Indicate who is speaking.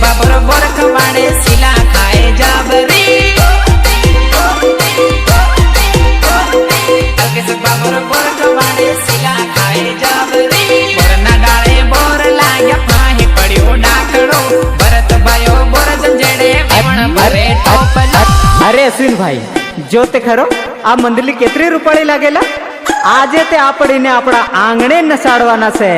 Speaker 1: બાબર બોર ખવાડે શીલા ખાય જાબરી અલ્કેશ બાબર બોર ખવાડે શીલા ખાય જાબરી બોરના ડાળે બોર લાગ્યા ફાહી પડ્યો ડાકડો ભરત ભાઈઓ બોર જંજેડે વણ ભરે ટોપલા
Speaker 2: અરે અશ્વિન ભાઈ જો તે ખરો આ મંદલી કેટલી રૂપાળી લાગેલા આજે તે આપડીને આપણા આંગણે નસાડવાના છે